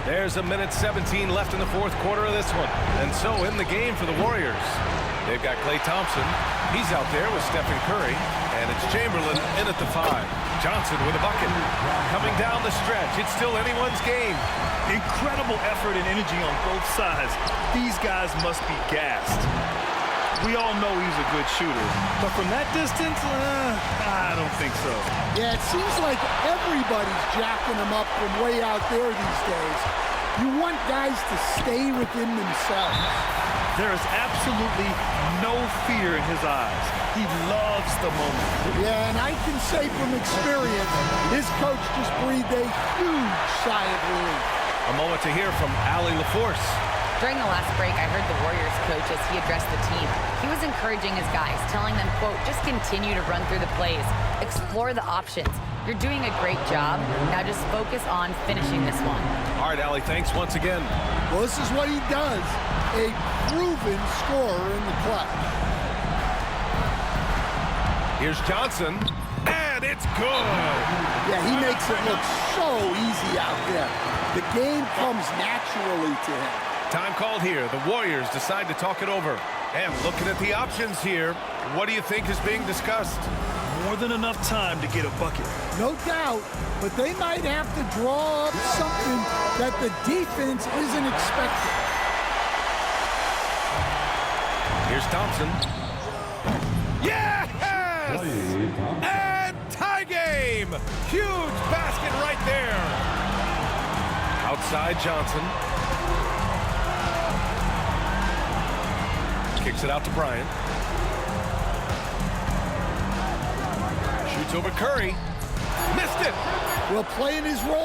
There's a minute 17 left in the fourth quarter of this one. And so in the game for the Warriors. They've got Klay Thompson. He's out there with Stephen Curry. And it's Chamberlain in at the 5. Johnson with a bucket. Coming down the stretch. It's still anyone's game. Incredible effort and energy on both sides. These guys must be gassed. We all know he's a good shooter. But from that distance, I don't think so. Yeah, it seems like everybody's jacking him up from way out there these days. You want guys to stay within themselves. There is absolutely no fear in his eyes. He loves the moment. Yeah, and I can say from experience, his coach just breathed a huge sigh of relief. A moment to hear from Allie LaForce. During the last break, I heard the Warriors coach as he addressed the team. He was encouraging his guys, telling them, quote, just continue to run through the plays, explore the options. You're doing a great job. Now just focus on finishing this one. All right, Allie, thanks once again. Well, this is what he does. A proven scorer in the clutch. Here's Johnson, and it's good. Yeah, he makes it look so easy out there. The game comes naturally to him. Time called here. The Warriors decide to talk it over. And looking at the options here, what do you think is being discussed? More than enough time to get a bucket. No doubt, but they might have to draw up something that the defense isn't expecting. Here's Thompson. Yes! And tie game! Huge basket right there. Outside Johnson. Kicks it out to Bryant. Shoots over Curry. Missed it! Well, playing his role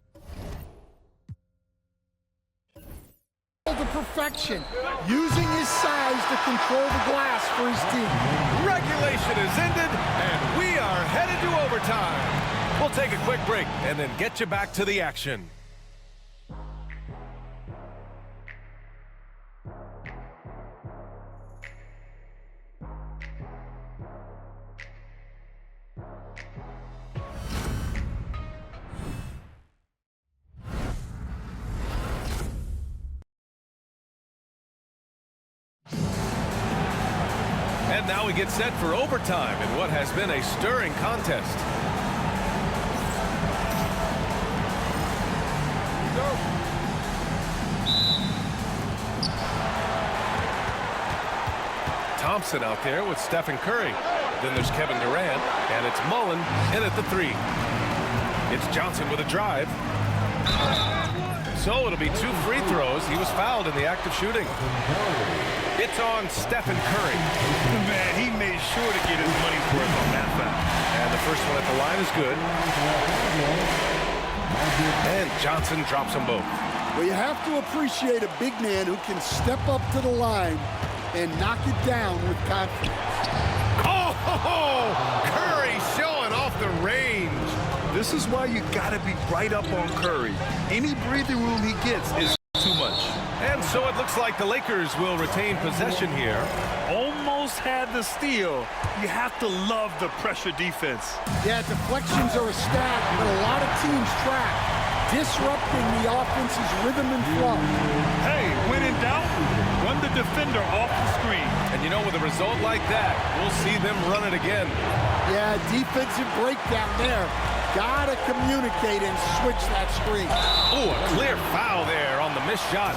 to perfection, using his size to control the glass for his team. Regulation is ended, and we are headed to overtime. We'll take a quick break and then get you back to the action. And now we get set for overtime in what has been a stirring contest. Thompson out there with Stephen Curry. Then there's Kevin Durant, and it's Mullen in at the 3. It's Johnson with a drive. So it'll be 2 free throws. He was fouled in the act of shooting. It's on Stephen Curry. Man, he made sure to get his money's worth on that foul. And the first one at the line is good. And Johnson drops them both. Well, you have to appreciate a big man who can step up to the line and knock it down with confidence. Oh, Curry showing off the range. This is why you gotta be right up on Curry. Any breathing room he gets is too much. And so it looks like the Lakers will retain possession here. Almost had the steal. You have to love the pressure defense. Yeah, deflections are a stat, but a lot of teams track, disrupting the offense's rhythm and flow. Hey, when in doubt, run the defender off the screen. And you know, with a result like that, we'll see them run it again. Yeah, defensive breakdown there. Gotta communicate and switch that screen. Oh, a clear foul there on the missed shot.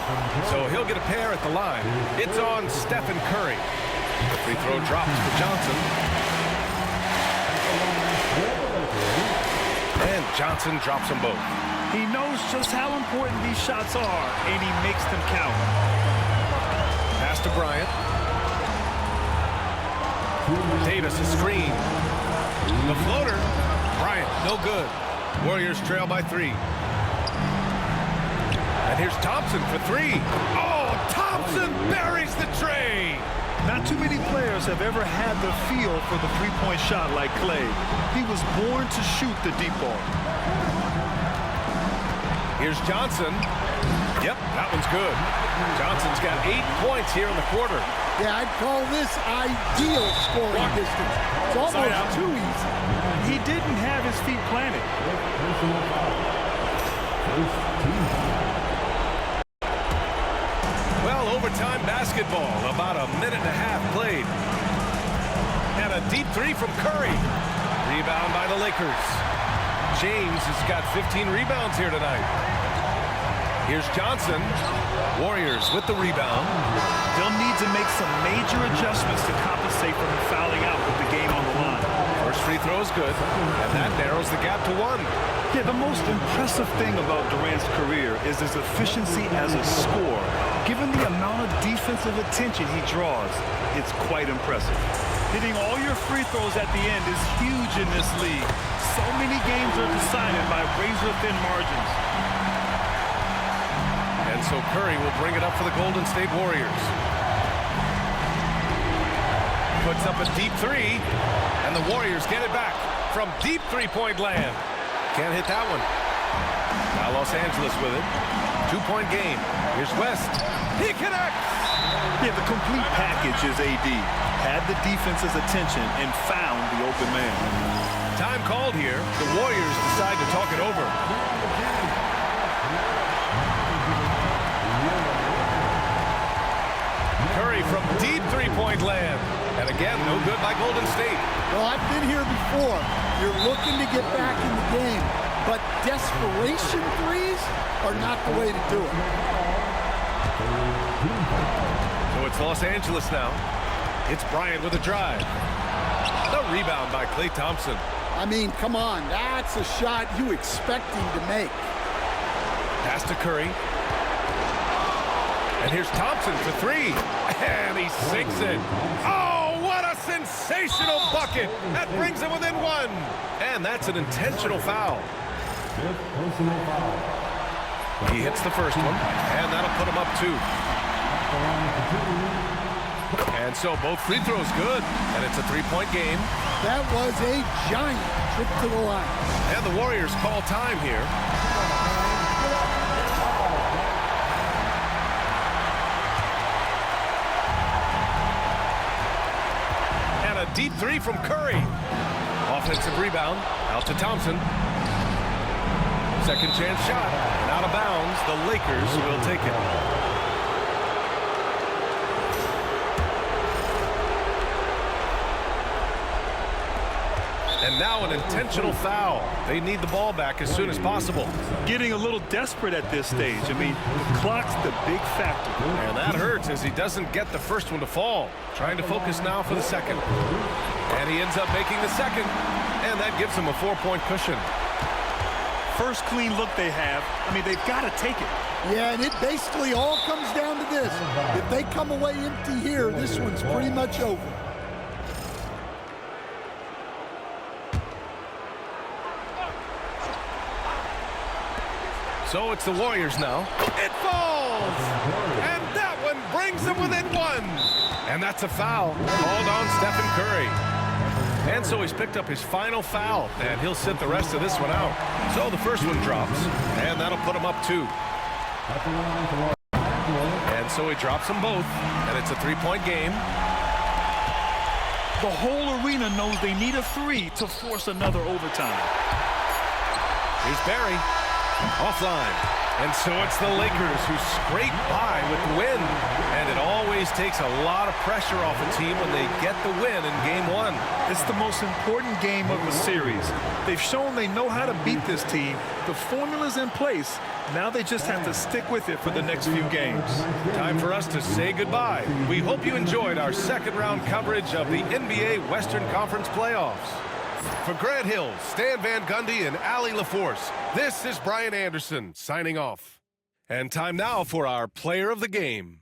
So he'll get a pair at the line. It's on Stephen Curry. The free throw drops for Johnson. And Johnson drops them both. He knows just how important these shots are, and he makes them count. Pass to Bryant. Davis a screen. The floater. Bryant, no good. Warriors trail by 3. And here's Thompson for 3. Oh, Thompson buries the tray. Not too many players have ever had the feel for the three-point shot like Klay. He was born to shoot the deep ball. Here's Johnson. Yep, that one's good. Johnson's got 8 points here in the quarter. Yeah, I'd call this ideal scoring distance. It's almost too easy. He didn't have his feet planted. Well, overtime basketball, about a minute and a half played. And a deep three from Curry. Rebound by the Lakers. James has got 15 rebounds here tonight. Here's Johnson. Warriors with the rebound. They'll need to make some major adjustments to compensate for him fouling out with the game on the line. First free throw is good, and that narrows the gap to 1. Yeah, the most impressive thing about Durant's career is his efficiency as a scorer. Given the amount of defensive attention he draws, it's quite impressive. Hitting all your free throws at the end is huge in this league. So many games are decided by razor-thin margins. And so Curry will bring it up for the Golden State Warriors. Puts up a deep three, and the Warriors get it back from deep three-point land. Can't hit that one. Now Los Angeles with it. 2-point game. Here's West. He connects! Yeah, the complete package is AD. Had the defense's attention and found the open man. Time called here. The Warriors decide to talk it over. Curry from deep three-point land. And again, no good by Golden State. Well, I've been here before. You're looking to get back in the game, but desperation threes are not the way to do it. So it's Los Angeles now. It's Bryant with a drive. The rebound by Klay Thompson. I mean, come on. That's a shot you expect him to make. Pass to Curry. And here's Thompson for 3. And he sinks it. Oh, what a sensational bucket. That brings him within 1. And that's an intentional foul. He hits the first one. And that'll put him up 2. And so both free throws good. And it's a 3-point game. That was a giant trip to the line. And the Warriors call time here. And a deep three from Curry. Offensive rebound. Out to Thompson. Second chance shot. And out of bounds. The Lakers will take it. And now an intentional foul. They need the ball back as soon as possible. Getting a little desperate at this stage. I mean, the clock's the big factor. And that hurts as he doesn't get the first one to fall. Trying to focus now for the second. And he ends up making the second. And that gives him a 4-point cushion. First clean look they have. I mean, they've got to take it. Yeah, and it basically all comes down to this. If they come away empty here, this one's pretty much over. So it's the Warriors now. It falls! And that one brings them within 1. And that's a foul called on Stephen Curry. And so he's picked up his final foul, and he'll sit the rest of this one out. So the first one drops, and that'll put him up 2. And so he drops them both, and it's a 3-point game. The whole arena knows they need a 3 to force another overtime. Here's Barry. Offline. And so it's the Lakers who scrape by with the win. And it always takes a lot of pressure off a team when they get the win in Game 1. It's the most important game of the series. They've shown they know how to beat this team. The formula's in place. Now they just have to stick with it for the next few games. Time for us to say goodbye. We hope you enjoyed our second-round coverage of the NBA Western Conference playoffs. For Grant Hill, Stan Van Gundy, and Allie LaForce, this is Brian Anderson signing off. And time now for our player of the game.